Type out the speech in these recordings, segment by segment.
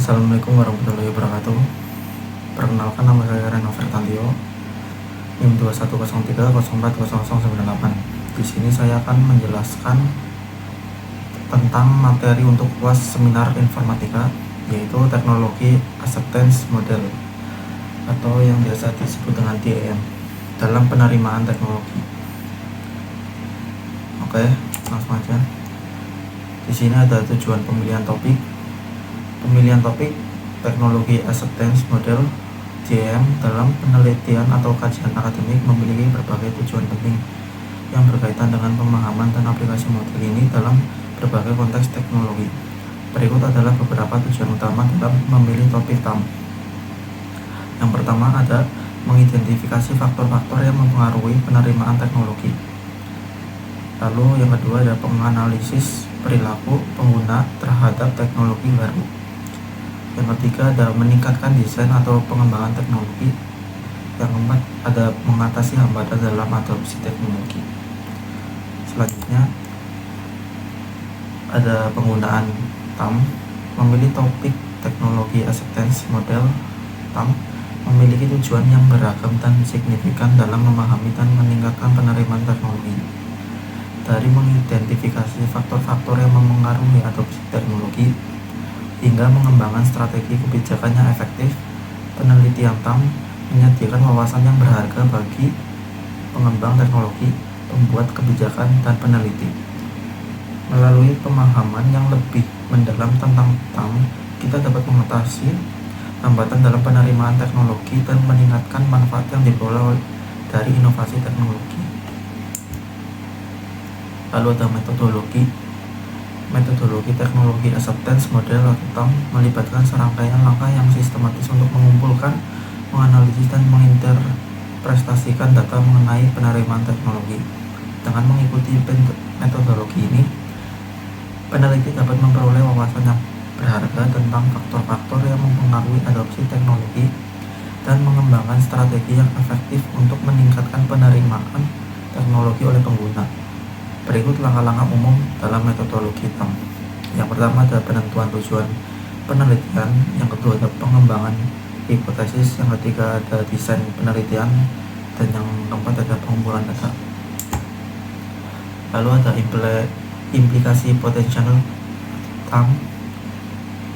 Assalamualaikum warahmatullahi wabarakatuh. Perkenalkan, nama saya Reno Fertantio, NIM 2103040098. Di sini saya akan menjelaskan tentang materi untuk kelas seminar informatika, yaitu teknologi acceptance model atau yang biasa disebut dengan TAM dalam penerimaan teknologi. Oke, langsung aja. Di sini ada tujuan pemilihan topik. Pemilihan topik teknologi acceptance model TAM dalam penelitian atau kajian akademik memiliki berbagai tujuan penting yang berkaitan dengan pemahaman dan aplikasi model ini dalam berbagai konteks teknologi. Berikut adalah beberapa tujuan utama dalam memilih topik TAM. Yang pertama ada mengidentifikasi faktor-faktor yang mempengaruhi penerimaan teknologi. Lalu yang kedua ada menganalisis perilaku pengguna terhadap teknologi baru. Yang ketiga ada meningkatkan desain atau pengembangan teknologi. Yang keempat ada mengatasi hambatan dalam adopsi teknologi. Selanjutnya ada penggunaan TAM. Memilih topik teknologi acceptance model TAM memiliki tujuan yang beragam dan signifikan dalam memahami dan meningkatkan penerimaan teknologi. Dari mengidentifikasi faktor-faktor yang mempengaruhi adopsi teknologi hingga mengembangkan strategi kebijakan yang efektif, penelitian TAM menyediakan wawasan yang berharga bagi pengembang teknologi, pembuat kebijakan, dan peneliti. Melalui pemahaman yang lebih mendalam tentang TAM, kita dapat mengatasi hambatan dalam penerimaan teknologi dan meningkatkan manfaat yang diperoleh dari inovasi teknologi. Lalu ada metodologi. Metodologi teknologi acceptance model atau TAM melibatkan serangkaian langkah yang sistematis untuk mengumpulkan, menganalisis, dan menginterpretasikan data mengenai penerimaan teknologi. Dengan mengikuti metodologi ini, peneliti dapat memperoleh wawasan yang berharga tentang faktor-faktor yang mempengaruhi adopsi teknologi dan mengembangkan strategi yang efektif untuk meningkatkan penerimaan teknologi oleh pengguna. Berikut langkah-langkah umum dalam metodologi TAM. Yang pertama ada penentuan tujuan penelitian, yang kedua ada pengembangan hipotesis, yang ketiga ada desain penelitian, dan yang keempat ada pengumpulan data. Lalu ada implikasi potensial TAM.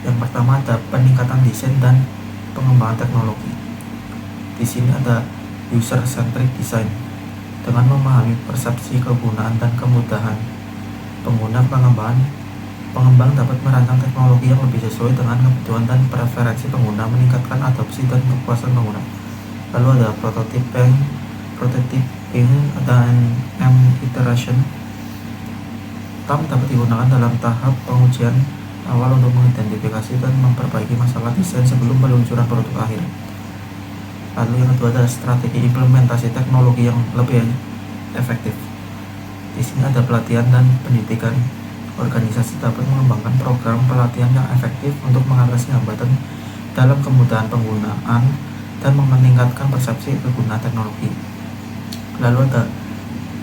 Yang pertama ada peningkatan desain dan pengembangan teknologi. Di sini ada user centric design. Dengan memahami persepsi kegunaan dan kemudahan pengguna, pengembang dapat merancang teknologi yang lebih sesuai dengan kebutuhan dan preferensi pengguna, meningkatkan adopsi dan kepuasan pengguna. Lalu ada prototyping dan iteration. TAM dapat digunakan dalam tahap pengujian awal untuk mengidentifikasi dan memperbaiki masalah desain sebelum peluncuran produk akhir. Lalu yang kedua ada strategi implementasi teknologi yang lebih efektif. Di sini ada pelatihan dan pendidikan. Organisasi dapat mengembangkan program pelatihan yang efektif untuk mengatasi hambatan dalam kemudahan penggunaan dan meningkatkan persepsi pengguna teknologi. Lalu ada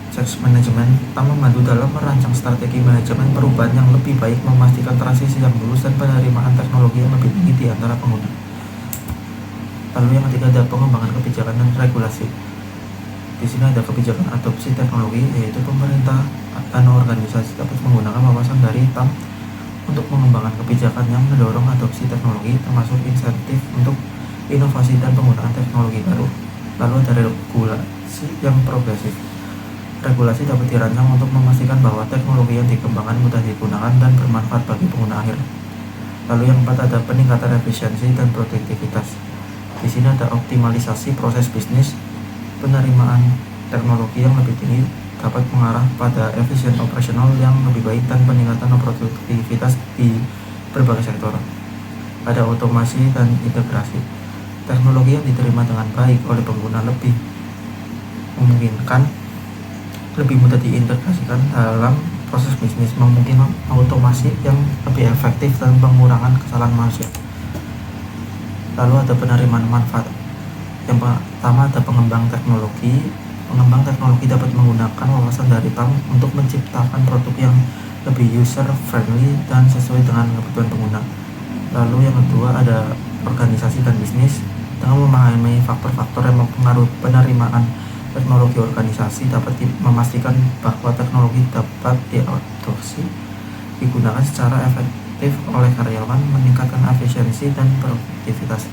change management. TAM membantu dalam merancang strategi manajemen perubahan yang lebih baik, memastikan transisi yang lurus dan penerimaan teknologi yang lebih tinggi di antara pengguna. Lalu yang ketiga ada pengembangan kebijakan dan regulasi. Di sini ada kebijakan adopsi teknologi, yaitu pemerintah dan organisasi dapat menggunakan wawasan dari TAM untuk mengembangkan kebijakan yang mendorong adopsi teknologi, termasuk insentif untuk inovasi dan penggunaan teknologi baru. Lalu ada regulasi yang progresif. Regulasi dapat dirancang untuk memastikan bahwa teknologi yang dikembangkan mudah digunakan dan bermanfaat bagi pengguna akhir. Lalu yang keempat ada peningkatan efisiensi dan produktivitas. Di sini ada optimalisasi proses bisnis. Penerimaan teknologi yang lebih tinggi dapat mengarah pada efisien operasional yang lebih baik dan peningkatan produktivitas di berbagai sektor. Ada otomasi dan integrasi. Teknologi yang diterima dengan baik oleh pengguna lebih memungkinkan lebih mudah diintegrasikan dalam proses bisnis, memungkinkan otomasi yang lebih efektif dan pengurangan kesalahan manusia. Lalu ada penerimaan manfaat. Yang pertama ada pengembang teknologi. Pengembang teknologi dapat menggunakan wawasan dari TAM untuk menciptakan produk yang lebih user friendly dan sesuai dengan kebutuhan pengguna. Lalu yang kedua ada organisasi dan bisnis. Dengan memahami faktor-faktor yang mempengaruhi penerimaan teknologi organisasi dapat memastikan bahwa teknologi dapat diadopsi, digunakan secara efektif oleh karyawan, meningkatkan efisiensi dan produktivitas.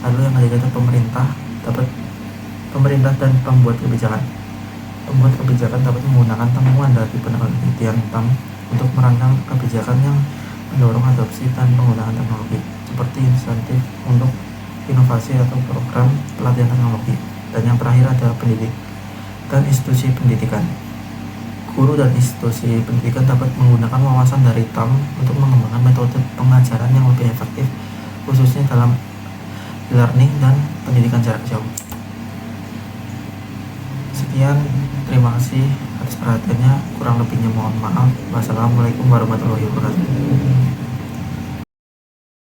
Lalu yang ketiga ada pemerintah dan pembuat kebijakan. Pembuat kebijakan dapat menggunakan temuan dari penelitian TAM untuk merancang kebijakan yang mendorong adopsi dan penggunaan teknologi, seperti insentif untuk inovasi atau program pelatihan teknologi. Dan yang terakhir ada pendidik dan institusi pendidikan. Guru dan institusi pendidikan dapat menggunakan wawasan dari TAM untuk mengembangkan metode pengajaran yang lebih efektif, khususnya dalam e-learning dan pendidikan jarak jauh. Sekian, terima kasih atas perhatiannya. Kurang lebihnya mohon maaf. Wassalamualaikum warahmatullahi wabarakatuh.